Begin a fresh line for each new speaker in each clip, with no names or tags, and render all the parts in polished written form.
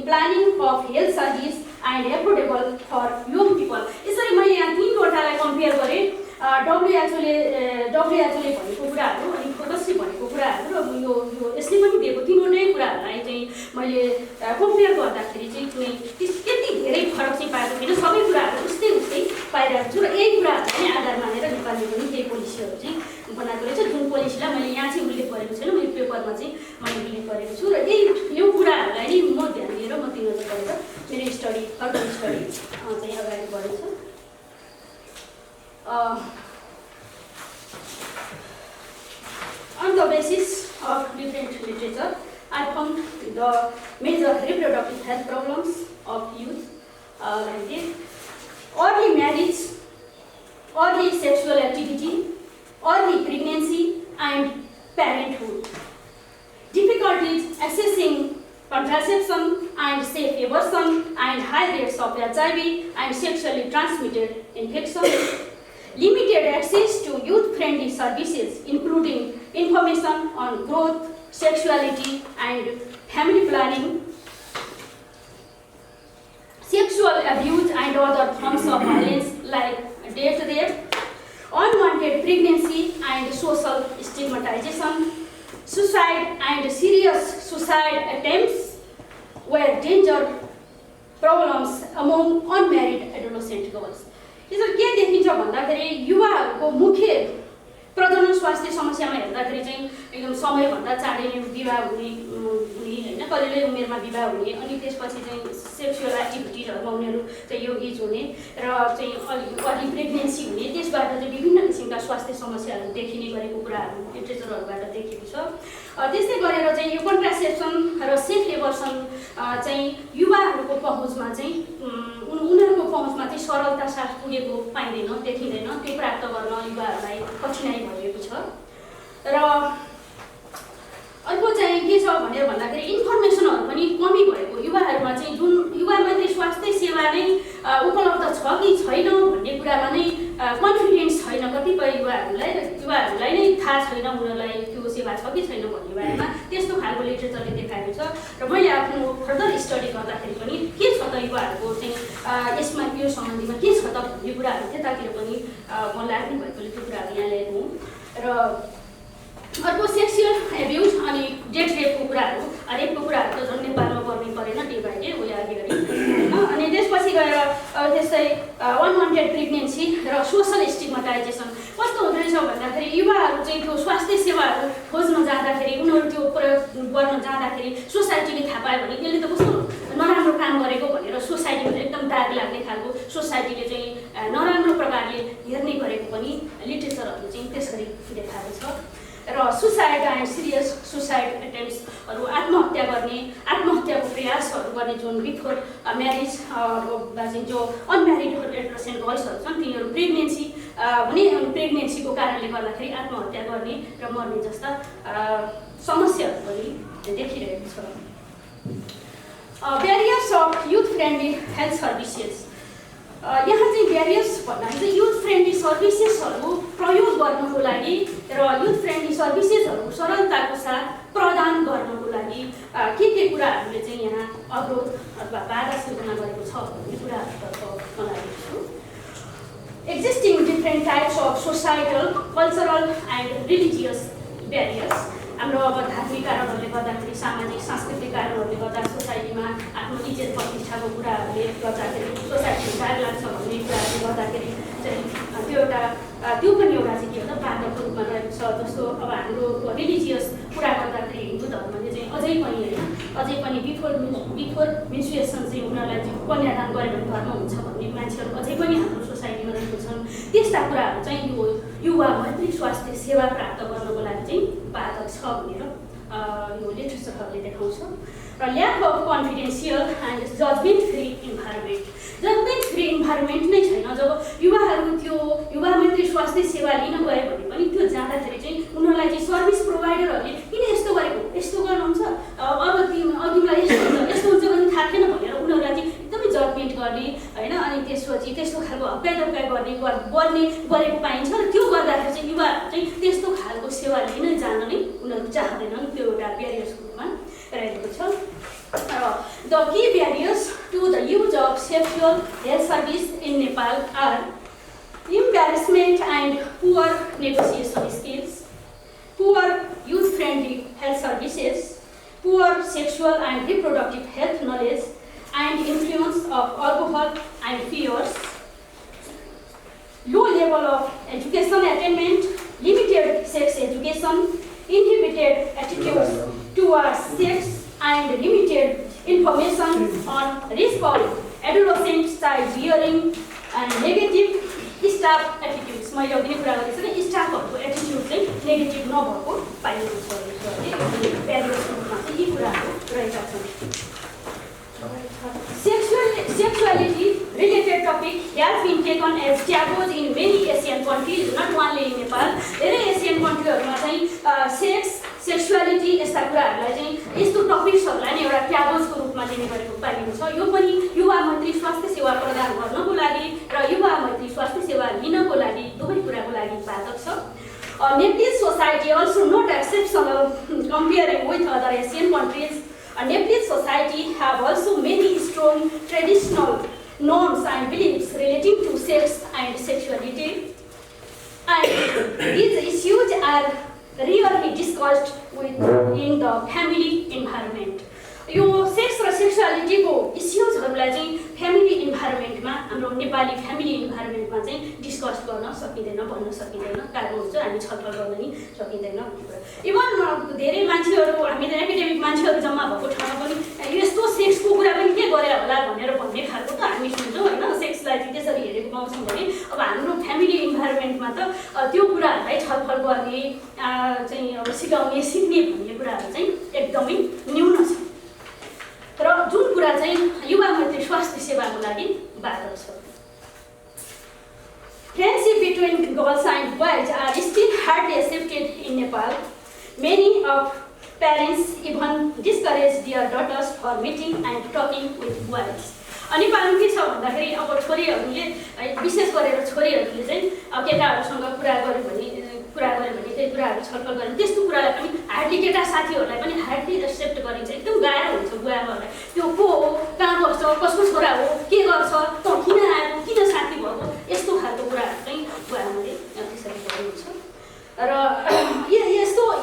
Planning of health service and affordable for young people. यसरी मैले यहाँ तीनवटालाई कम्पेयर गरेँ, डब्लुएचओले भनेको कुराहरू अनि फोकसले भनेको कुराहरू र यो यसले पनि दिएको तीनवटै कुराहरूलाई चाहिँ मैले कम्पेयर गर्दाखेरि चाहिँ कुनै त्यति धेरै फरक चाहिँ पाएको छैन, सबै कुराहरू उस्तै पाइरहेको छु र यही कुराहरूलाई नै आधार मानेर नेपालले पनि केही पोलिसीहरू चाहिँ बनाएको रहेछ, जुन पोलिसीलाई मैले यहाँ चाहिँ उल्लेख गरेको छैन, मेरो पेपरमा चाहिँ मैले उल्लेख गरेको छु र यो कुराहरूलाई नै म ध्यान दिएर म 3 नजर गरेर मेरो स्टडी फर्दर स्टडी चाहिँ अगाडि बढेको छु। On the basis of different literature, I found the major reproductive health problems of youth like this: early marriage, early sexual activity, early pregnancy and parenthood, difficulties accessing contraception and safe abortion, and high rates of HIV and sexually transmitted infections, limited access to youth-friendly services including information on growth, sexuality and family planning, sexual abuse and other forms of violence like death rape, unwanted pregnancy and social stigmatization, suicide and serious suicide attempts were danger problems among unmarried adolescent girls. यसरी के देखिन्छ भन्दाखेरि युवाहरूको मुख्य प्रजनन स्वास्थ्य समस्यामा हेर्दाखेरि चाहिँ एकदम समयभन्दा चाँडै विवाह हुने हैन, कलिलै उमेरमा विवाह हुने, अनि त्यसपछि चाहिँ सेक्सुअल एक्टिभिटिजहरुमा उनीहरू चाहिँ यो एज हुने र चाहिँ अर्ली प्रेग्नेन्सी हुने, त्यसबाट चाहिँ विभिन्न किसिमका स्वास्थ्य समस्याहरू देखिने गरेको कुराहरू लिटरेचरहरुबाट देखिएको छ। त्यस्तै गरेर चाहिँ यो कन्ट्रासेप्सन र सेफ एबर्सन चाहिँ युवाहरूको पहुँचमा चाहिँ उनीहरूको पहुँचमा चाहिँ सरलता साथ पुगेको पाइँदैन, देखिँदैन, त्यो प्राप्त गर्न युवाहरूलाई कठिनाइ भएको छ। र अर्को चाहिँ के छ भनेर भन्दाखेरि इन्फर्मेसनहरू पनि कमी भएको, युवाहरूमा चाहिँ जुन युवामा चाहिँ स्वास्थ्य सेवा नै उपलब्ध छ कि छैन भन्ने कुरामा नै कन्फिडेन्स छैन कतिपय युवाहरूलाई नै थाहा छैन उनीहरूलाई त्यो सेवा छ कि छैन भन्ने बारेमा, त्यस्तो खालको लिटरेचरले देखाएको छ। र मैले आफ्नो फर्दर स्टडी गर्दाखेरि पनि के छ त युवाहरूको चाहिँ यसमा यो सम्बन्धीमा के छ त भन्ने कुराहरू त्यतातिर पनि म लाग्ने भएकोले त्यो कुराहरू यहाँ ल्याएको हुँ। र अर्को सेक्सुअल एब्युज अनि डेथ रेपको कुराहरू, रेपको कुराहरू त झन् नेपालमा पर्नै परेन डे बाई डे उयो अघि होइन। अनि त्यसपछि गएर त्यस्तै अनवान्टेड प्रेग्नेन्सी र सोसल स्टिग्माटाइजेसन कस्तो हुँदो रहेछ भन्दाखेरि युवाहरू चाहिँ त्यो स्वास्थ्य सेवाहरू खोज्न जाँदाखेरि, उनीहरू त्यो प्रयोग गर्न जाँदाखेरि सोसाइटीले थाहा पायो भने यसले त कस्तो नराम्रो काम गरेको भनेर सोसाइटीमा एकदम दाग लाग्ने खालको, सोसाइटीले चाहिँ नराम्रो प्रकारले हेर्ने गरेको पनि लिटरेचरहरू चाहिँ त्यसरी देखाएको छ। र सुसाइड एन्ड सिरियस सुसाइड एटेम्प्ट्सहरू, आत्महत्याको प्रयासहरू गर्ने जुन बिफोर म्यारिज चाहिँ जो अनम्यारिड एडोलेसेन्ट गर्ल्सहरू छन् तिनीहरू प्रेग्नेन्सीको कारणले गर्दाखेरि आत्महत्या गर्ने र मर्ने जस्ता समस्याहरू पनि देखिरहेको छ। Barriers of youth friendly health services, यहाँ चाहिँ ब्यारियर्स भन्नाले चाहिँ युथ फ्रेन्डली सर्भिसेसहरू प्रयोग गर्नको लागि र युथ फ्रेन्डली सर्भिसेसहरू सरलताको साथ प्रदान गर्नको लागि के कुराहरूले चाहिँ यहाँ अवरोध अथवा बाधा सिर्जना गरेको छ भन्ने कुराहरूतर्फ म लागेको छु। Existing different types of societal, cultural and religious barriers, हाम्रो अब धार्मिक कारणहरूले गर्दाखेरि, सामाजिक सांस्कृतिक कारणहरूले गर्दा सोसाइटीमा आफ्नो इज्जत प्रतिष्ठाको कुराहरूले गर्दाखेरि, सोसाइटीमा दाग लाग्छ भन्ने कुराहरूले गर्दाखेरि चाहिँ त्यो पनि एउटा चाहिँ के हो त बाधाको रूपमा रहेको छ। जस्तो अब हाम्रो रिलिजियस कुरा गर्दाखेरि हिन्दू धर्मले चाहिँ अझै पनि बिफोर मेन्स्ट्रुएसन चाहिँ उनीहरूलाई चाहिँ कन्यादान गऱ्यो भने धर्म हुन्छ भन्ने मान्छेहरू अझै पनि हाम्रो सोसाइटीमा रहेको छन्। त्यस्ता कुराहरू चाहिँ यो युवा मैत्री स्वास्थ्य सेवा प्राप्त गर्नको लागि चाहिँ बाधक छ भनेर यो लिटरेचरहरूले देखाउँछ। र lack of confidential and judgement free environment नै छैन। जब युवाहरू त्यो युवा मैत्री स्वास्थ्य सेवा लिन गयो भने पनि त्यो जाँदाखेरि चाहिँ उनीहरूलाई चाहिँ सर्भिस प्रोभाइडरहरूले किन यस्तो गरेको, यस्तो गर्नुहुन्छ, अब तिमीलाई यस्तो हुन्छ भने थाहा थिएन भनेर उनीहरूलाई चाहिँ एकदमै जजमेन्ट गर्ने होइन, अनि त्यसपछि त्यस्तो खालको हप्काइ गरेको पाइन्छ। र त्यो गर्दाखेरि चाहिँ युवाहरू चाहिँ त्यस्तो खालको सेवा लिन जान नै उनीहरू चाहँदैनन्, त्यो एउटा ब्यारियर्सको रूपमा रहेको छ। र the key barriers to the use of sexual health service in Nepal are embarrassment and poor negotiation skills, poor youth-friendly health services, poor sexual and reproductive health knowledge, and influence of alcohol and fears, low level of education attainment, limited sex education, inhibited attitudes towards sex, and limited information on risk of adolescent child-rearing, and negative staff attitudes. मैले अघि नै कुरा गरेको छु नि, स्टाफहरुको attitude चाहिँ negative नभएको पाइएको छ है। प्यारेन्ट्सको रूपमा चाहिँ यी कुराहरू रहेका छन्। Sexuality related topic has been taken as taboos in many Asian countries, not only in Nepal. धेरै एसियन कन्ट्रीहरुमा चाहिँ सेक्स, सेक्सुअलिटी यस्ता कुराहरुलाई चाहिँ यस्तो टपिक्सहरुलाई नै एउटा ट्याबोजको रूपमा लिने गरेको पाइन्छ। यो पनि युवा मैत्री स्वास्थ्य सेवा प्रदान गर्नको लागि र युवा मैत्री स्वास्थ्य सेवा लिनको लागि दुवै कुराको लागि बाधक छ। Nepalese society also not exceptional comparing with other Asian countries. Nepalese society have also many strong traditional norms and beliefs relating to sex and sexuality, and these issues are rarely discussed in the family environment. यो sex र सेक्सुअलिटीको इस्युजहरुलाई चाहिँ family इन्भाइरोमेन्टमा, हाम्रो Nepali family इन्भाइरोमेन्टमा चाहिँ discuss गर्न सकिँदैन, भन्न सकिँदैन, कारणहरू चाहिँ हामी छलफल गर्न नि सकिँदैन। इभन धेरै मान्छेहरू, हामी एकाडेमिक मान्छेहरू जम्मा भएको ठाउँमा पनि यस्तो सेक्सको कुरा पनि के गरे होला भनेर भन्ने खालको त हामी सुन्छौँ हैन। सेक्सलाई चाहिँ त्यसरी हेरेको पाउँछौँ भने अब हाम्रो फ्यामिली इन्भाइरोमेन्टमा त त्यो कुराहरूलाई छलफल गर्ने चाहिँ अब सिकाउने, सिक्ने भन्ने कुराहरू चाहिँ एकदमै न्यून छ। र जुन कुरा चाहिँ युवा मैत्री स्वास्थ्य सेवाको लागि बाधक छ। Friendship between girls and boys are still hardly accepted in Nepal. Many of parents even discourage their daughters for meeting and talking with boys. नेपालमा के छ भन्दाखेरि अब छोरीहरूले विशेष गरेर छोरीहरूले चाहिँ केटाहरूसँग कुरा गर्यो भने त्यही कुराहरू छलफल गर्ने त्यस्तो कुरालाई पनि हार्डली केटा साथीहरूलाई पनि हार्डली एक्सेप्ट गरिन्छ। एकदम गाह्रो हुन्छ बुवाआमाहरूलाई, त्यो को हो, कहाँ बस्छ, कसको छोरा हो, के गर्छ, त किन आएको, किन साथी भएको, यस्तो खालको कुराहरू चाहिँ बुवाआमाले त्यसरी गर्नुहुन्छ। र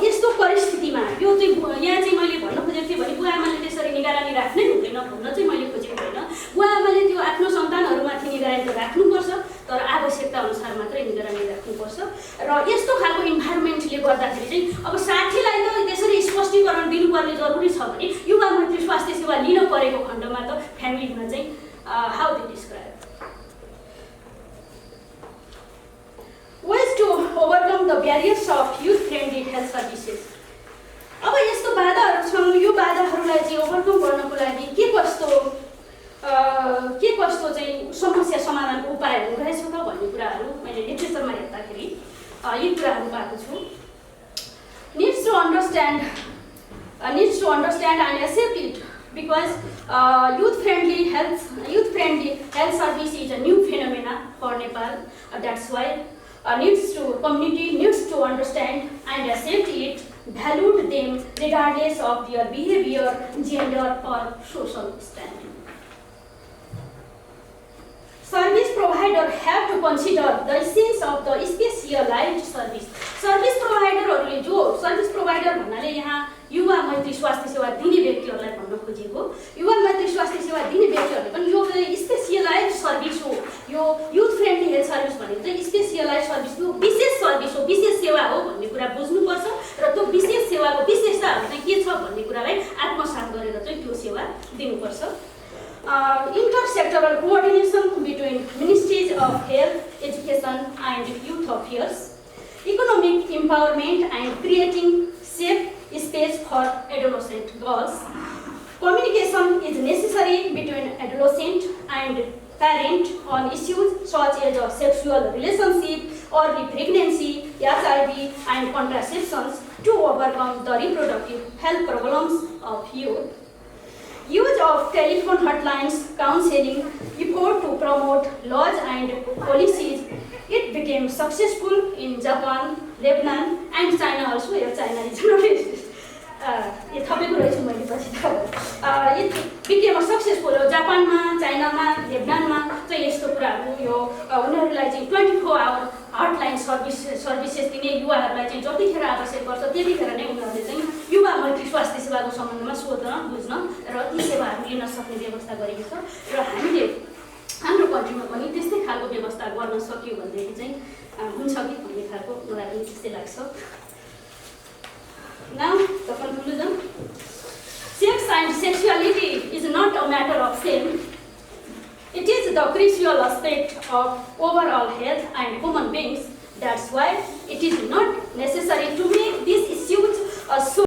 यस्तो परिस्थितिमा यो चाहिँ यहाँ चाहिँ मैले भन्न खोजेको थिएँ भने बुवाआमाले त्यसरी निगरानी राख्नै हुँदैन भन्न चाहिँ मैले खोजेको होइन। बुवाआमाले त्यो आफ्नो सन्तानहरूमाथि निगरानी त राख्नुपर्छ, तर आवश्यकता अनुसार मात्रै निगरानी राख्नुपर्छ। र यस्तो खालको इन्भाइरोमेन्टले गर्दाखेरि चाहिँ अब साथीलाई त त्यसरी स्पष्टीकरण दिनुपर्ने जरुरी छ भने युवा मैत्री स्वास्थ्य सेवा लिन परेको खण्डमा त फ्यामिलीमा चाहिँ how they describe ways to overcome the barriers of youth-friendly health services. अब यस्तो बाधाहरू छन्, यो बाधाहरूलाई चाहिँ ओभरकम गर्नको लागि के कस्तो चाहिँ समस्या समाधानको उपायहरू रहेछ त भन्ने कुराहरू मैले लिटरेचरमा हेर्दाखेरि यी कुराहरू पाएको छु। Needs to understand and accept it because youth-friendly health service is a new phenomena for Nepal. That's why community needs to understand and accept it, value them regardless of their behavior, gender or social standing. Service provider have to consider the essence of the specialized service. Service providerहरूले जो service provider भन्नाले यहाँ युवा मैत्री स्वास्थ्य सेवा दिने व्यक्तिहरूलाई भन्न खोजेको, युवा मैत्री स्वास्थ्य सेवा दिने व्यक्तिहरूले पनि यो स्पेसियलाइज सर्भिस हो, यो युथ फ्रेन्डली हेल्थ सर्भिस भनेको चाहिँ स्पेसियलाइज सर्भिस हो, विशेष सर्भिस हो, विशेष सेवा हो भन्ने कुरा बुझ्नुपर्छ र त्यो विशेष सेवाको विशेषताहरू चाहिँ के छ भन्ने कुरालाई आत्मसात गरेर चाहिँ त्यो सेवा दिनुपर्छ। Intersectoral coordination between Ministries of Health, Education and Youth Affairs, economic empowerment and creating safe space for adolescent girls. Communication is necessary between adolescent and parent on issues such as sexual relationship, early pregnancy, HIV and contraceptions to overcome the reproductive health problems of youth. Use of telephone hotlines, counseling, effort to promote laws and policies. It became successful in Japan, Lebanon and China also. China is not successful हो। जापानमा, चाइनामा, लेबनानमा चाहिँ यस्तो कुराहरू यो उनीहरूलाई चाहिँ 24 our hotline services दिने, युवाहरूलाई चाहिँ जतिखेर आवश्यक पर्छ त्यतिखेर नै उनीहरूले चाहिँ युवा मैत्री स्वास्थ्य सेवाको सम्बन्धमा सोध्न बुझ्न र ती सेवाहरू लिन सक्ने व्यवस्था गरेको छ। र हामीले हाम्रो कन्ट्रीमा पनि त्यस्तै खालको व्यवस्था गर्न सक्यो भनेदेखि चाहिँ हुन्छ कि भन्ने खालको मलाई पनि त्यस्तै लाग्छ। Now, the conclusion. Sex and sexuality is not a matter of shame. It is the crucial aspect of overall health and human beings. That's why it is not necessary to make these issues a